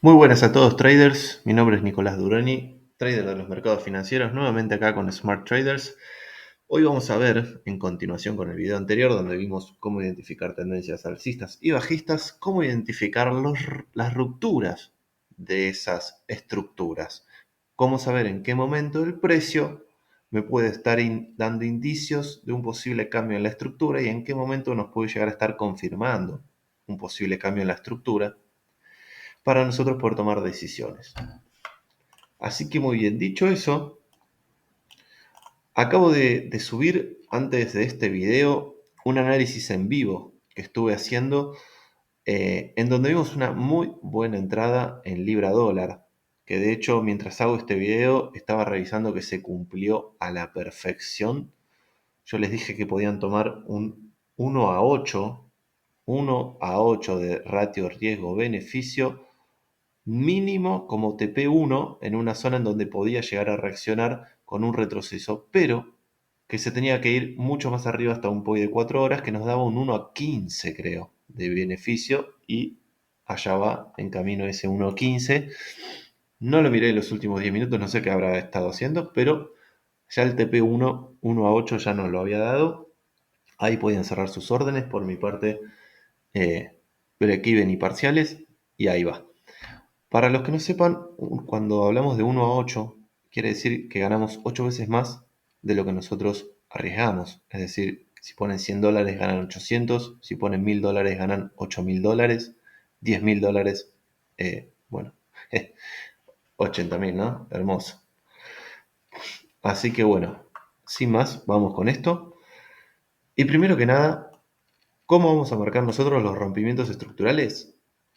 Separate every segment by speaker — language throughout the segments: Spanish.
Speaker 1: Muy buenas a todos traders, mi nombre es Nicolás Duroni, trader de los mercados financieros, nuevamente acá con Smart Traders. Hoy vamos a ver, en continuación con el video anterior, donde vimos cómo identificar tendencias alcistas y bajistas, cómo identificar las rupturas de esas estructuras, cómo saber en qué momento el precio me puede estar dando indicios de un posible cambio en la estructura y en qué momento nos puede llegar a estar confirmando un posible cambio en la estructura para nosotros poder tomar decisiones. Así que muy bien, dicho eso, acabo de subir antes de este video un análisis en vivo que estuve haciendo en donde vimos una muy buena entrada en libra dólar, que de hecho mientras hago este video estaba revisando que se cumplió a la perfección. Yo les dije que podían tomar un 1 a 8, 1 a 8 de ratio riesgo-beneficio mínimo como TP1 en una zona en donde podía llegar a reaccionar con un retroceso, pero que se tenía que ir mucho más arriba hasta un POI de 4 horas que nos daba un 1 a 15, creo, de beneficio, y allá va en camino ese 1 a 15. No lo miré en los últimos 10 minutos, no sé qué habrá estado haciendo, pero ya el TP1 1 a 8 ya nos lo había dado. Ahí podían cerrar sus órdenes, por mi parte, break-even y parciales, y ahí va. Para los que no sepan, cuando hablamos de 1 a 8, quiere decir que ganamos 8 veces más de lo que nosotros arriesgamos. Es decir, si ponen $100 ganan 800, si ponen $1000 ganan 8000 dólares, $10.000, bueno, 80.000, ¿no? Hermoso. Así que bueno, sin más, vamos con esto. Y primero que nada, ¿cómo vamos a marcar nosotros los rompimientos estructurales?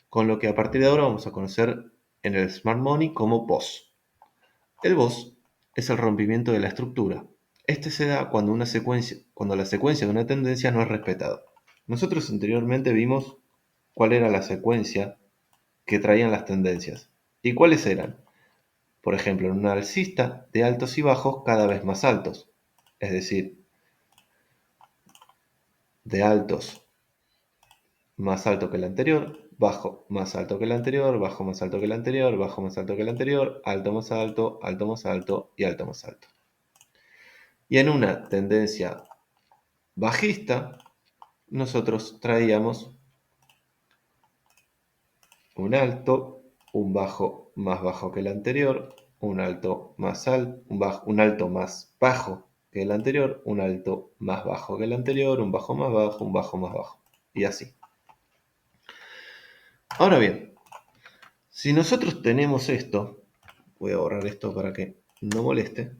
Speaker 1: Con lo que a partir de ahora vamos a conocer en el Smart Money como POS. El BOS es el rompimiento de la estructura. Este se da cuando la secuencia de una tendencia no es respetada. Nosotros anteriormente vimos cuál era la secuencia que traían las tendencias. ¿Y cuáles eran? Por ejemplo, en una alcista de altos y bajos cada vez más altos. Es decir, de altos más alto que el anterior, bajo más alto que el anterior, bajo más alto que el anterior, bajo más alto que el anterior, alto más alto y alto más alto. Y en una tendencia bajista, nosotros traíamos un alto, un bajo más bajo que el anterior, un alto más alto, un alto más bajo que el anterior, un alto más bajo que el anterior, un bajo más bajo, un bajo más bajo. Y así. Ahora bien, si nosotros tenemos esto, voy a borrar esto para que no moleste,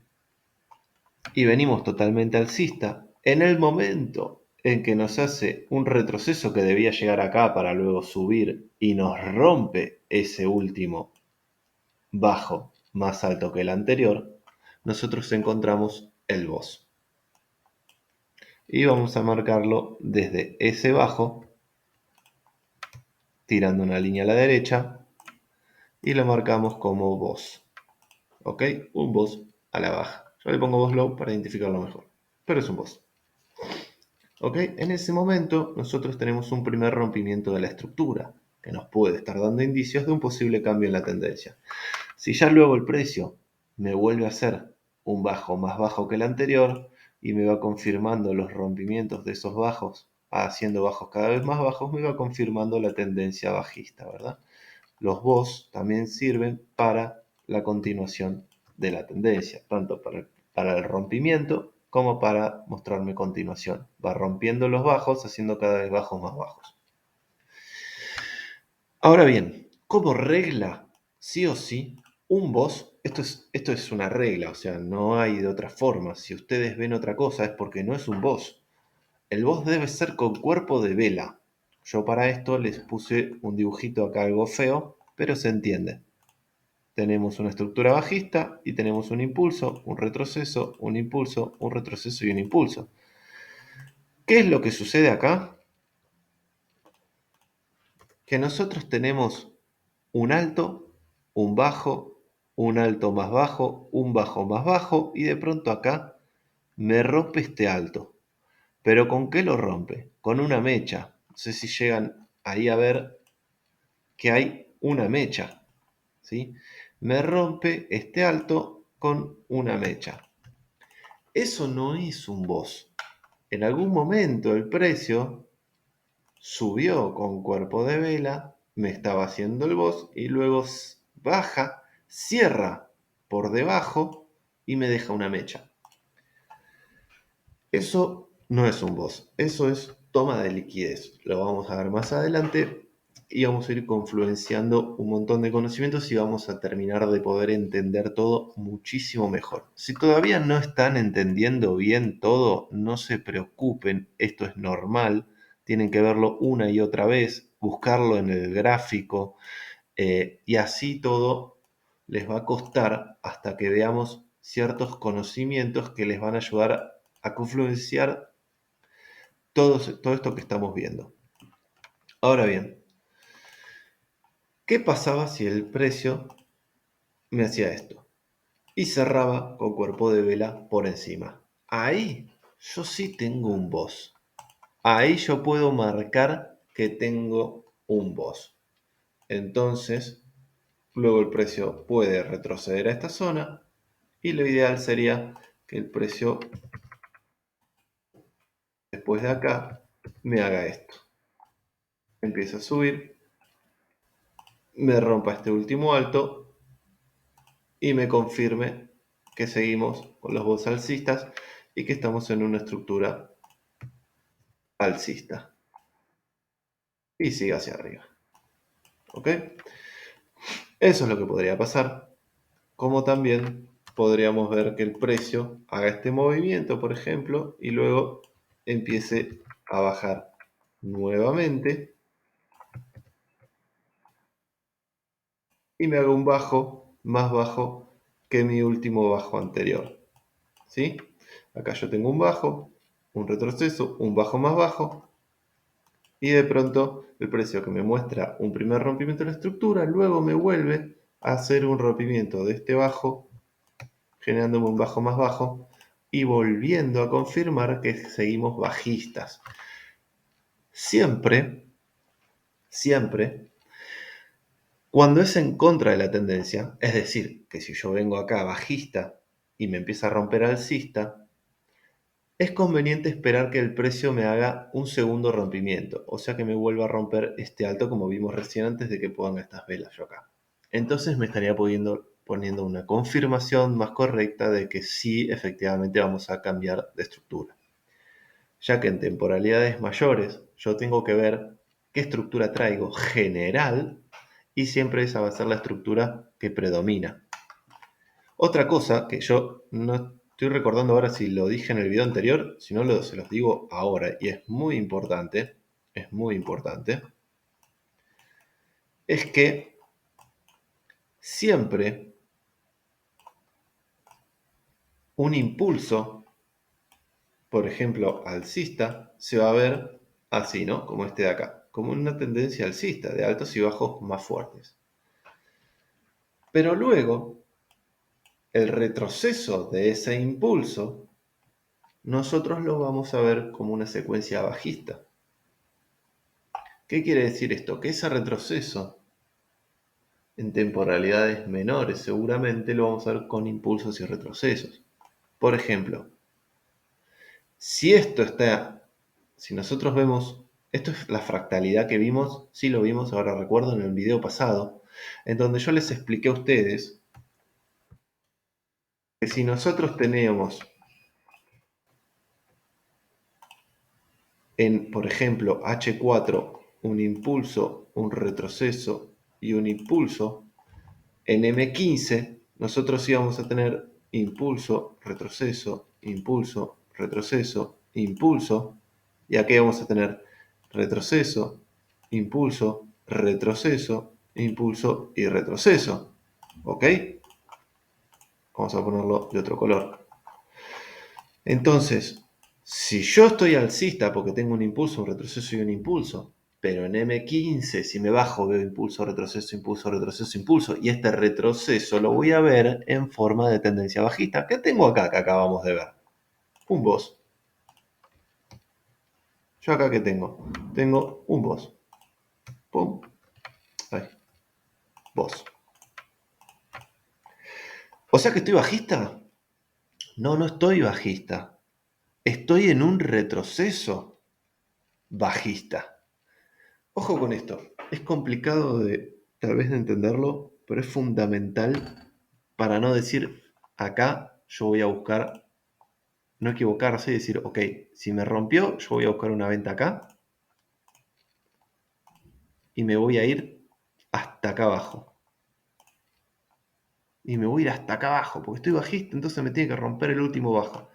Speaker 1: y venimos totalmente alcista, en el momento en que nos hace un retroceso que debía llegar acá para luego subir y nos rompe ese último bajo más alto que el anterior, nosotros encontramos el BOS. Y vamos a marcarlo desde ese bajo, tirando una línea a la derecha, y lo marcamos como BOS. ¿Ok? Un BOS a la baja. Yo le pongo BOS low para identificarlo mejor, pero es un BOS. ¿Ok? En ese momento nosotros tenemos un primer rompimiento de la estructura, que nos puede estar dando indicios de un posible cambio en la tendencia. Si ya luego el precio me vuelve a hacer un bajo más bajo que el anterior y me va confirmando los rompimientos de esos bajos, haciendo bajos cada vez más bajos, me va confirmando la tendencia bajista, ¿verdad? Los BOS también sirven para la continuación de la tendencia, tanto para el rompimiento como para mostrarme continuación. Va rompiendo los bajos, haciendo cada vez bajos más bajos. Ahora bien, como regla, sí o sí, un BOS, esto es una regla, o sea, no hay de otra forma. Si ustedes ven otra cosa es porque no es un BOS. El BOS debe ser con cuerpo de vela. Yo para esto les puse un dibujito acá algo feo, pero se entiende. Tenemos una estructura bajista y tenemos un impulso, un retroceso, un impulso, un retroceso y un impulso. ¿Qué es lo que sucede acá? Que nosotros tenemos un alto, un bajo, un alto más bajo, un bajo más bajo y de pronto acá me rompe este alto. ¿Pero con qué lo rompe? Con una mecha. No sé si llegan ahí a ver que hay una mecha. ¿sí? Me rompe este alto con una mecha. Eso no es un boss. En algún momento el precio subió con cuerpo de vela, me estaba haciendo el boss y luego baja, cierra por debajo y me deja una mecha. Eso no es un boss, eso es toma de liquidez. Lo vamos a ver más adelante y vamos a ir confluenciando un montón de conocimientos y vamos a terminar de poder entender todo muchísimo mejor. Si todavía no están entendiendo bien todo, no se preocupen, esto es normal. Tienen que verlo una y otra vez, buscarlo en el gráfico y así todo les va a costar hasta que veamos ciertos conocimientos que les van a ayudar a confluenciar todo esto que estamos viendo. Ahora bien, ¿qué pasaba si el precio me hacía esto? Y cerraba con cuerpo de vela por encima. Ahí yo sí tengo un boss. Ahí yo puedo marcar que tengo un boss. Entonces, luego el precio puede retroceder a esta zona y lo ideal sería que el precio después de acá me haga esto. Empieza a subir, me rompa este último alto y me confirme que seguimos con los bots alcistas y que estamos en una estructura alcista y sigue hacia arriba. ¿Ok? Eso es lo que podría pasar. Como también podríamos ver que el precio haga este movimiento, por ejemplo, y luego empiece a bajar nuevamente y me haga un bajo más bajo que mi último bajo anterior. ¿Sí? Acá yo tengo un bajo, un retroceso, un bajo más bajo y de pronto el precio que me muestra un primer rompimiento de la estructura luego me vuelve a hacer un rompimiento de este bajo generándome un bajo más bajo y volviendo a confirmar que seguimos bajistas. Siempre, siempre, cuando es en contra de la tendencia, es decir, que si yo vengo acá bajista y me empieza a romper alcista, es conveniente esperar que el precio me haga un segundo rompimiento, o sea que me vuelva a romper este alto como vimos recién antes de que ponga estas velas yo acá. Entonces me estaría poniendo una confirmación más correcta de que sí, efectivamente vamos a cambiar de estructura. Ya que en temporalidades mayores yo tengo que ver qué estructura traigo general y siempre esa va a ser la estructura que predomina. Otra cosa que yo no estoy recordando ahora si lo dije en el video anterior, si no se los digo ahora y es muy importante, es que siempre un impulso, por ejemplo, alcista, se va a ver así, ¿no? Como este de acá, como una tendencia alcista, de altos y bajos más fuertes. Pero luego, el retroceso de ese impulso, nosotros lo vamos a ver como una secuencia bajista. ¿Qué quiere decir esto? Que ese retroceso en temporalidades menores seguramente lo vamos a ver con impulsos y retrocesos. Por ejemplo, si nosotros vemos, esto es la fractalidad que vimos, sí lo vimos, ahora recuerdo en el video pasado, en donde yo les expliqué a ustedes que si nosotros tenemos en, por ejemplo, H4 un impulso, un retroceso y un impulso, en M15 nosotros íbamos a tener impulso, retroceso, impulso, retroceso, impulso, y aquí vamos a tener retroceso, impulso, retroceso, impulso y retroceso. ¿Ok? Vamos a ponerlo de otro color. Entonces, si yo estoy alcista porque tengo un impulso, un retroceso y un impulso, pero en M15 si me bajo veo impulso, retroceso, impulso, retroceso, impulso, y este retroceso lo voy a ver en forma de tendencia bajista. ¿Qué tengo acá que acabamos de ver? Un boss. Yo acá ¿qué tengo? Tengo un boss. Pum. Ahí. Boss. O sea que estoy bajista. No, no estoy bajista. Estoy en un retroceso bajista. Ojo con esto. Es complicado tal vez de entenderlo, pero es fundamental para no decir acá yo voy a buscar, no equivocarse y decir, ok, si me rompió, yo voy a buscar una venta acá y me voy a ir hasta acá abajo. Y me voy a ir hasta acá abajo, porque estoy bajista, entonces me tiene que romper el último bajo.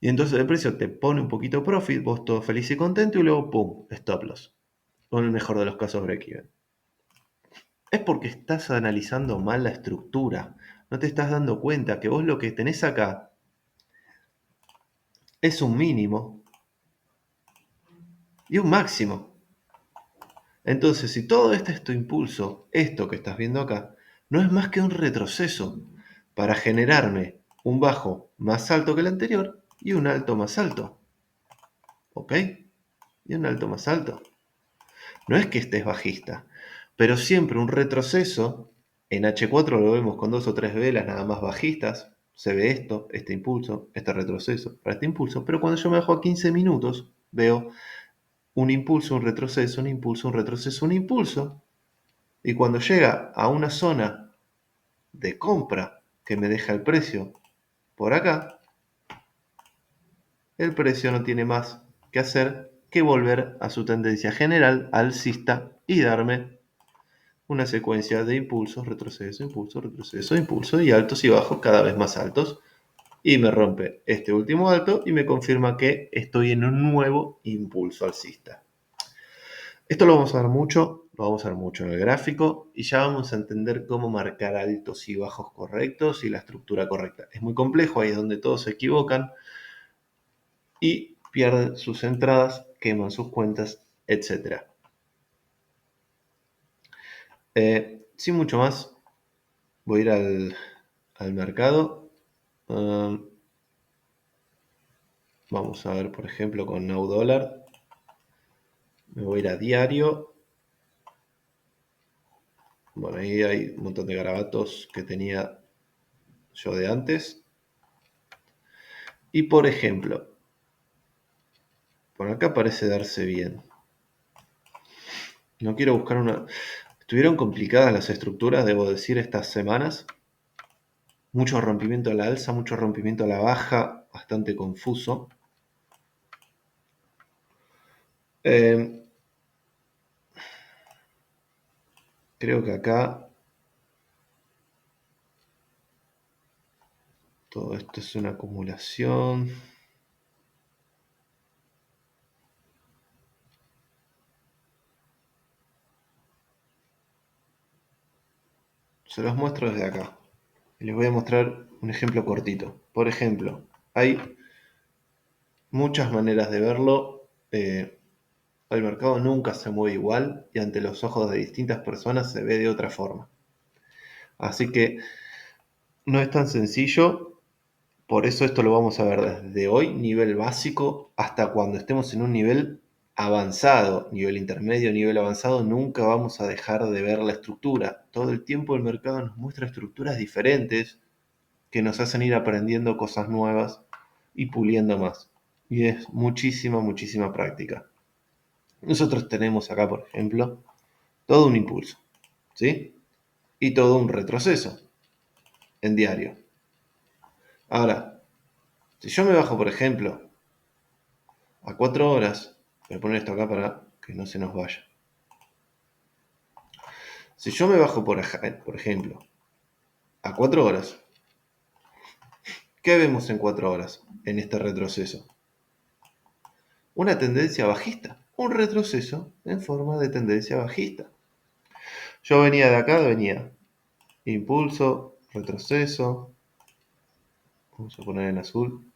Speaker 1: Y entonces el precio te pone un poquito profit, vos todo feliz y contento, y luego, ¡pum!, stop loss. O en el mejor de los casos, break even. Es porque estás analizando mal la estructura. No te estás dando cuenta que vos lo que tenés acá es un mínimo y un máximo. Entonces, si todo esto es tu impulso, esto que estás viendo acá, no es más que un retroceso para generarme un bajo más alto que el anterior y un alto más alto. ¿Ok? Y un alto más alto. No es que estés bajista, pero siempre un retroceso. En H4 lo vemos con 2 o 3 velas nada más bajistas. Se ve esto, este impulso, este retroceso, para este impulso. Pero cuando yo me bajo a 15 minutos, veo un impulso, un retroceso, un impulso, un retroceso, un impulso. Y cuando llega a una zona de compra que me deja el precio por acá, el precio no tiene más que hacer que volver a su tendencia general alcista y darme una secuencia de impulsos, retroceso, impulso, retroceso, impulso y altos y bajos cada vez más altos. Y me rompe este último alto y me confirma que estoy en un nuevo impulso alcista. Esto lo vamos a ver mucho en el gráfico y ya vamos a entender cómo marcar altos y bajos correctos y la estructura correcta. Es muy complejo, ahí es donde todos se equivocan y pierden sus entradas, queman sus cuentas, etc. Sin mucho más, voy a ir al mercado. Vamos a ver, por ejemplo, con Now Dollar. Me voy a ir a diario. Bueno, ahí hay un montón de garabatos que tenía yo de antes. Y por ejemplo, por acá parece darse bien. No quiero buscar una... Estuvieron complicadas las estructuras, debo decir, estas semanas. Mucho rompimiento a la alza, mucho rompimiento a la baja, bastante confuso. Creo que acá todo esto es una acumulación. Se los muestro desde acá. Y les voy a mostrar un ejemplo cortito. Por ejemplo, hay muchas maneras de verlo. El mercado nunca se mueve igual y ante los ojos de distintas personas se ve de otra forma. Así que no es tan sencillo. Por eso esto lo vamos a ver desde hoy, nivel básico, hasta cuando estemos en un nivel avanzado, nivel intermedio, nivel avanzado, nunca vamos a dejar de ver la estructura. Todo el tiempo el mercado nos muestra estructuras diferentes que nos hacen ir aprendiendo cosas nuevas y puliendo más. Y es muchísima, muchísima práctica. Nosotros tenemos acá, por ejemplo, todo un impulso, ¿sí? Y todo un retroceso en diario. Ahora, si yo me bajo, por ejemplo, a 4 horas, voy a poner esto acá para que no se nos vaya. Si yo me bajo, por ejemplo, a 4 horas, ¿qué vemos en 4 horas en este retroceso? Una tendencia bajista, un retroceso en forma de tendencia bajista. Yo venía de acá, venía impulso, retroceso, vamos a poner en azul,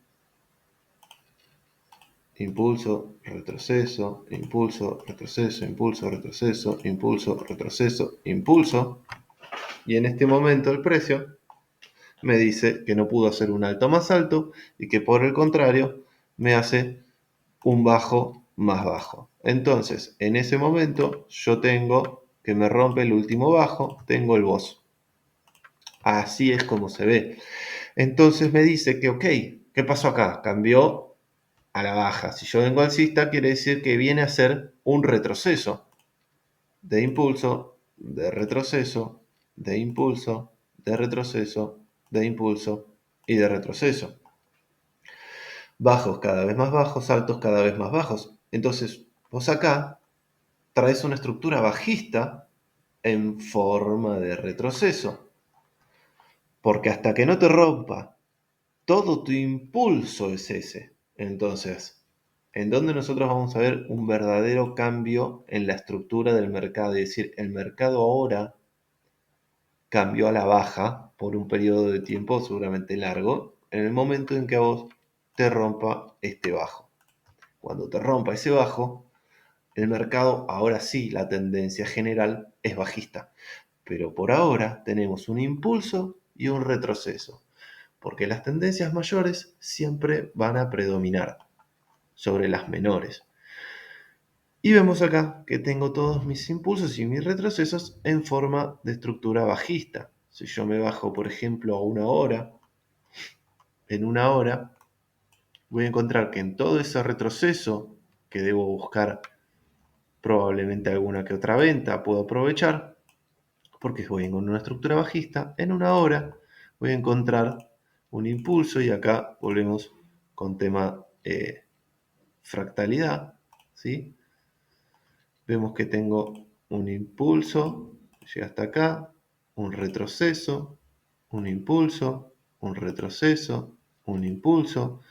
Speaker 1: impulso, retroceso, impulso, retroceso, impulso, retroceso, impulso, retroceso, impulso. Y en este momento el precio me dice que no pudo hacer un alto más alto y que por el contrario me hace un bajo más bajo. Entonces, en ese momento yo tengo que me rompe el último bajo, tengo el boss. Así es como se ve. Entonces me dice que, ok, ¿qué pasó acá? Cambió a la baja. Si yo vengo alcista, quiere decir que viene a ser un retroceso de impulso, de retroceso, de impulso, de retroceso, de impulso y de retroceso. Bajos cada vez más bajos, altos cada vez más bajos. Entonces, vos acá traes una estructura bajista en forma de retroceso. Porque hasta que no te rompa todo tu impulso es ese. Entonces, ¿en dónde nosotros vamos a ver un verdadero cambio en la estructura del mercado? Es decir, el mercado ahora cambió a la baja por un periodo de tiempo seguramente largo, en el momento en que a vos te rompa este bajo. Cuando te rompa ese bajo, el mercado, ahora sí, la tendencia general es bajista. Pero por ahora tenemos un impulso y un retroceso, porque las tendencias mayores siempre van a predominar sobre las menores. Y vemos acá que tengo todos mis impulsos y mis retrocesos en forma de estructura bajista. Si yo me bajo, por ejemplo, a una hora, en una hora voy a encontrar que en todo ese retroceso, que debo buscar probablemente alguna que otra venta, puedo aprovechar, porque voy con una estructura bajista, en una hora voy a encontrar un impulso y acá volvemos con tema fractalidad, ¿sí? Vemos que tengo un impulso, llega hasta acá, un retroceso, un impulso, un retroceso, un impulso,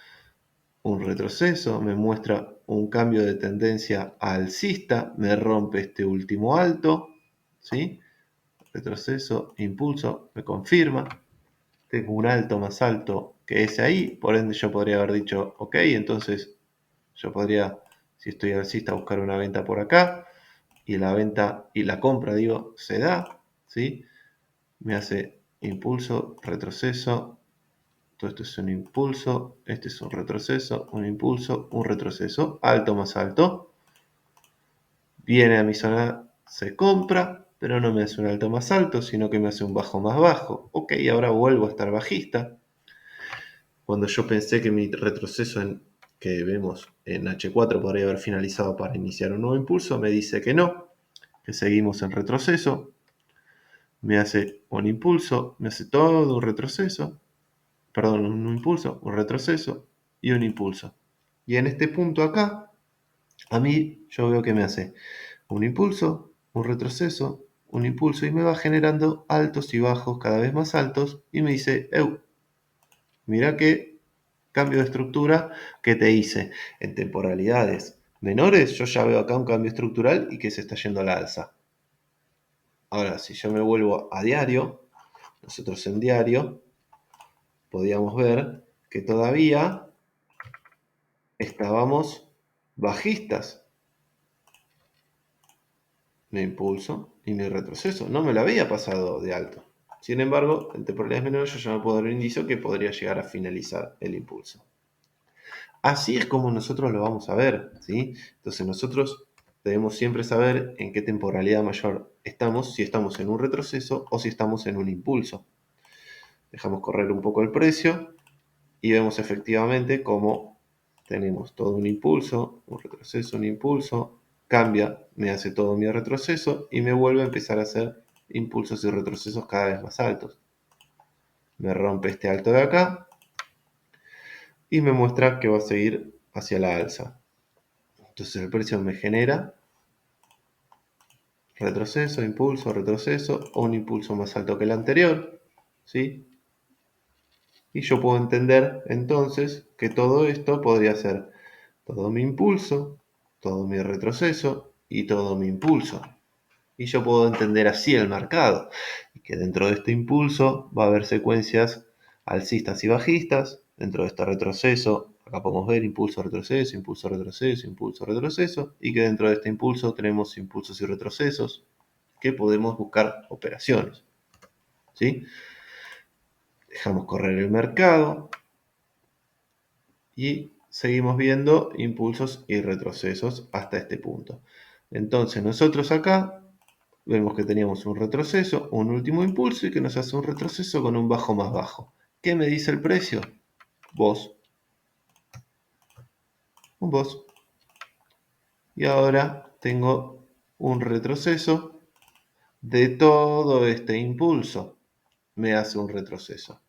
Speaker 1: un retroceso, me muestra un cambio de tendencia alcista, me rompe este último alto, ¿sí? Retroceso, impulso, me confirma, tengo un alto más alto que ese ahí, por ende yo podría haber dicho, ok, entonces yo podría, si estoy alcista, buscar una venta por acá, y la venta y la compra, digo, se da, ¿sí? Me hace impulso, retroceso, todo esto es un impulso, este es un retroceso, un impulso, un retroceso, alto más alto, viene a mi zona, se compra, pero no me hace un alto más alto, sino que me hace un bajo más bajo. Ok, ahora vuelvo a estar bajista. Cuando yo pensé que mi retroceso que vemos en H4 podría haber finalizado para iniciar un nuevo impulso, me dice que no, que seguimos en retroceso, me hace un impulso, me hace todo un retroceso, perdón, un impulso, un retroceso y un impulso. Y en este punto acá, a mí yo veo que me hace un impulso, un retroceso, un impulso y me va generando altos y bajos cada vez más altos y me dice, mira qué cambio de estructura que te hice. En temporalidades menores yo ya veo acá un cambio estructural y que se está yendo a la alza. Ahora, si yo me vuelvo a diario, nosotros en diario podíamos ver que todavía estábamos bajistas, mi impulso y mi retroceso. No me lo había pasado de alto. Sin embargo, en temporalidades menores yo ya me puedo dar un indicio que podría llegar a finalizar el impulso. Así es como nosotros lo vamos a ver, ¿sí? Entonces nosotros debemos siempre saber en qué temporalidad mayor estamos, si estamos en un retroceso o si estamos en un impulso. Dejamos correr un poco el precio y vemos efectivamente cómo tenemos todo un impulso, un retroceso, un impulso, cambia, me hace todo mi retroceso y me vuelve a empezar a hacer impulsos y retrocesos cada vez más altos. Me rompe este alto de acá y me muestra que va a seguir hacia la alza. Entonces el precio me genera retroceso, impulso, retroceso o un impulso más alto que el anterior, ¿sí? Y yo puedo entender entonces que todo esto podría ser todo mi impulso, todo mi retroceso y todo mi impulso. Y yo puedo entender así el mercado. Y que dentro de este impulso va a haber secuencias alcistas y bajistas. Dentro de este retroceso, acá podemos ver impulso, retroceso, impulso, retroceso, impulso, retroceso. Y que dentro de este impulso tenemos impulsos y retrocesos que podemos buscar operaciones. ¿Sí? Dejamos correr el mercado y seguimos viendo impulsos y retrocesos hasta este punto. Entonces nosotros acá vemos que teníamos un retroceso, un último impulso y que nos hace un retroceso con un bajo más bajo. ¿Qué me dice el precio? Vos. Un vos. Y ahora tengo un retroceso de todo este impulso. Me hace un retroceso.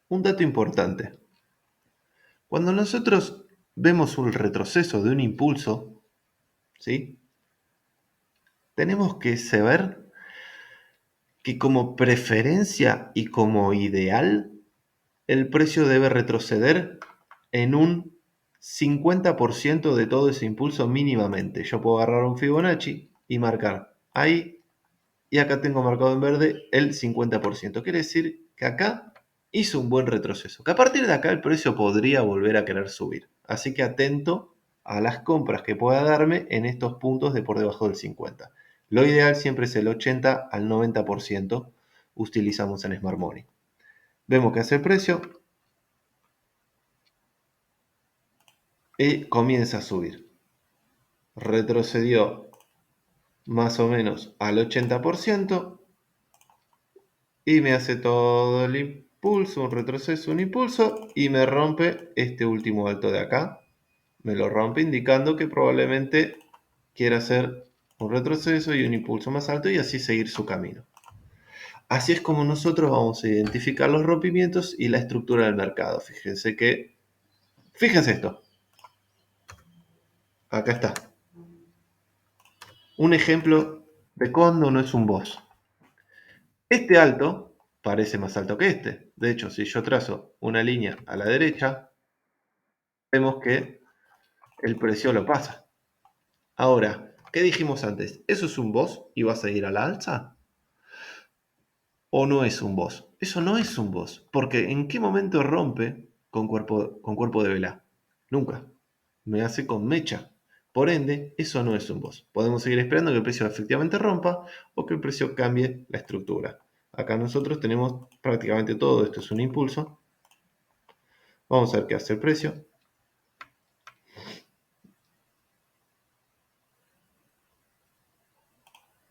Speaker 1: Un dato importante. Cuando nosotros vemos un retroceso de un impulso, ¿sí? Tenemos que saber que como preferencia y como ideal, el precio debe retroceder en un 50% de todo ese impulso mínimamente. Yo puedo agarrar un Fibonacci y marcar ahí, y acá tengo marcado en verde el 50%. Quiere decir que acá hizo un buen retroceso, que a partir de acá el precio podría volver a querer subir. Así que atento a las compras que pueda darme en estos puntos de por debajo del 50. Lo ideal siempre es el 80 al 90% utilizamos en Smart Money. Vemos que hace el precio y comienza a subir. Retrocedió más o menos al 80% y me hace todo el impulso, un retroceso, un impulso y me rompe este último alto de acá. Me lo rompe indicando que probablemente quiera hacer un retroceso y un impulso más alto y así seguir su camino. Así es como nosotros vamos a identificar los rompimientos y la estructura del mercado. Fíjense esto. Acá está. Un ejemplo de cuando no es un boss. Este alto parece más alto que este. De hecho, si yo trazo una línea a la derecha, vemos que el precio lo pasa. Ahora, ¿qué dijimos antes? ¿Eso es un boss y va a seguir a la alza? ¿O no es un boss? Eso no es un boss, porque ¿en qué momento rompe con cuerpo de vela? Nunca. Me hace con mecha. Por ende, eso no es un boss. Podemos seguir esperando que el precio efectivamente rompa o que el precio cambie la estructura. Acá nosotros tenemos prácticamente todo esto es un impulso. Vamos a ver qué hace el precio.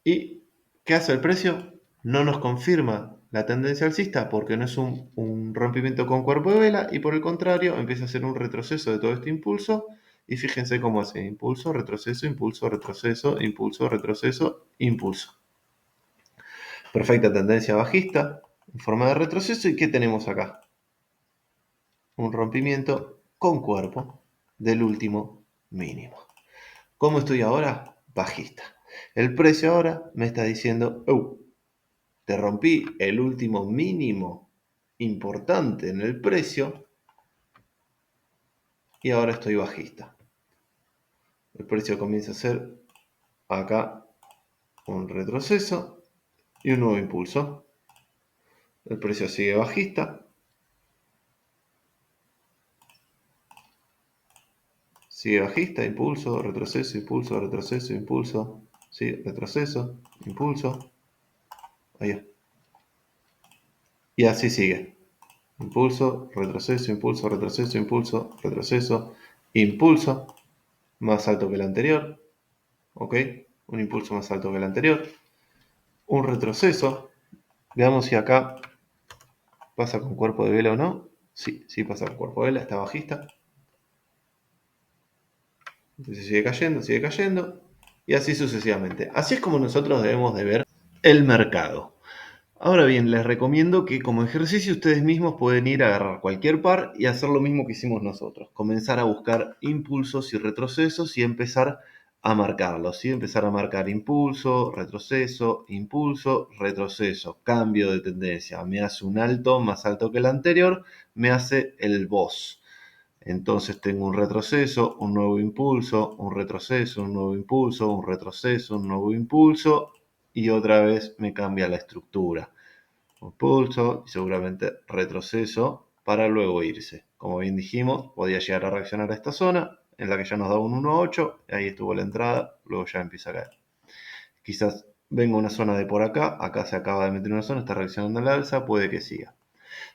Speaker 1: ¿Y qué hace el precio? No nos confirma la tendencia alcista porque no es un rompimiento con cuerpo de vela y por el contrario empieza a ser un retroceso de todo este impulso y fíjense cómo hace impulso, retroceso, impulso, retroceso, impulso, retroceso, impulso. Perfecta tendencia bajista en forma de retroceso y ¿qué tenemos acá? Un rompimiento con cuerpo del último mínimo. ¿Cómo estoy ahora? Bajista. El precio ahora me está diciendo, te rompí el último mínimo importante en el precio y ahora estoy bajista. El precio comienza a hacer acá un retroceso y un nuevo impulso. El precio sigue bajista. Sigue bajista, impulso, retroceso, impulso, retroceso, impulso. Sí, retroceso, impulso. Ahí. Y así sigue. Impulso, retroceso, impulso, retroceso, impulso, retroceso, impulso. Más alto que el anterior. ¿Ok? Un impulso más alto que el anterior. Un retroceso. Veamos si acá pasa con cuerpo de vela o no. Sí, sí pasa con cuerpo de vela, está bajista. Entonces sigue cayendo. Y así sucesivamente. Así es como nosotros debemos de ver el mercado. Ahora bien, les recomiendo que como ejercicio ustedes mismos pueden ir a agarrar cualquier par y hacer lo mismo que hicimos nosotros. Comenzar a buscar impulsos y retrocesos y empezar a marcarlos. ¿Sí? Empezar a marcar impulso, retroceso, impulso, retroceso. Cambio de tendencia. Me hace un alto más alto que el anterior. Me hace el boss. Entonces tengo un retroceso, un nuevo impulso, un retroceso, un nuevo impulso, un retroceso, un nuevo impulso y otra vez me cambia la estructura. Impulso y seguramente retroceso para luego irse. Como bien dijimos, podía llegar a reaccionar a esta zona en la que ya nos da un 1.8, ahí estuvo la entrada, luego ya empieza a caer. Quizás venga una zona de por acá, acá se acaba de meter una zona, está reaccionando al alza, puede que siga.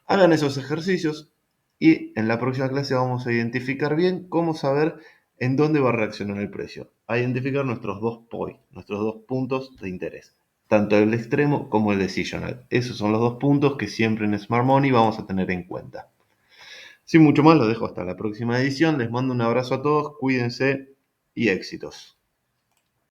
Speaker 1: Hagan esos ejercicios y en la próxima clase vamos a identificar bien cómo saber ¿En dónde va a reaccionar el precio? A identificar nuestros dos POI, nuestros dos puntos de interés, tanto el extremo como el decisional. Esos son los dos puntos que siempre en Smart Money vamos a tener en cuenta. Sin mucho más, lo dejo hasta la próxima edición. Les mando un abrazo a todos, cuídense y éxitos.